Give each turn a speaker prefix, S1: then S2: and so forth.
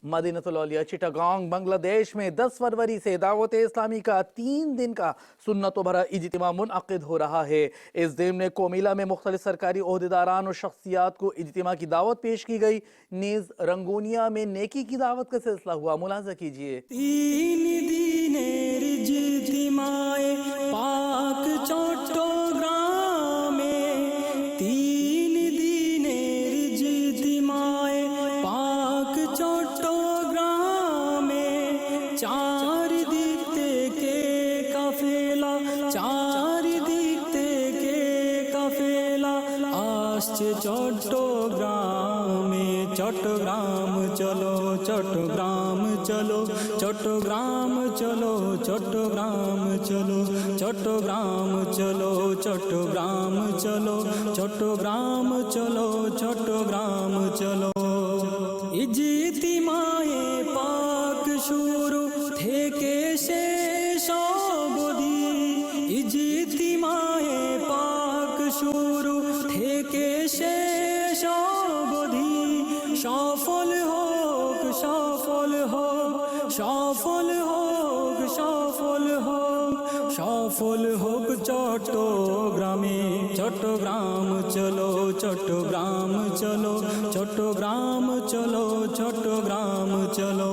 S1: मदीनतुल औलिया चिटागोंग बांग्लादेश में 10 फरवरी से दावत इस्लामी का 3 दिन का सुन्नत भरा इज्तिमा मुनअक़िद हो रहा है। इस दिन में कोमिला में मुख्तलिफ सरकारी ओहदेदारान और शख्सियात को इज्तिमा की दावत पेश की गई। नीज रंगूनिया में नेकी की दावत का सिलसिला हुआ। मुलाजा कीजिए।
S2: 3 दिनेर इज्तिमाए पाक चट्टग्रामे, 3 दिनेर इज्तिमाए पाक चट्टग्रामे, চারদিক থেকে কাফেলা, চারদিক থেকে কাফেলা আসছে চট্টগ্রামে। চট্টগ্রাম চলো, চট্টগ্রাম চলো, চট্টগ্রাম চলো, চট্টগ্রাম চলো, চট্টগ্রাম চলো, চট্টগ্রাম চলো, চট্টগ্রাম চলো, চট্টগ্রাম চলো। ইজতিমায়ে পাক শুরু থেকে শেষ অবধি, ইজতিমায়ে পাক শুরু থেকে শেষ অবধি সফল হোক, সফল হোক, সফল হোক, সফল হোক, সফল হোক চট্টগ্রামে। চট্টগ্রাম চলো, চট্টগ্রাম চলো, চট্টগ্রাম চলো, চট্টগ্রাম চলো।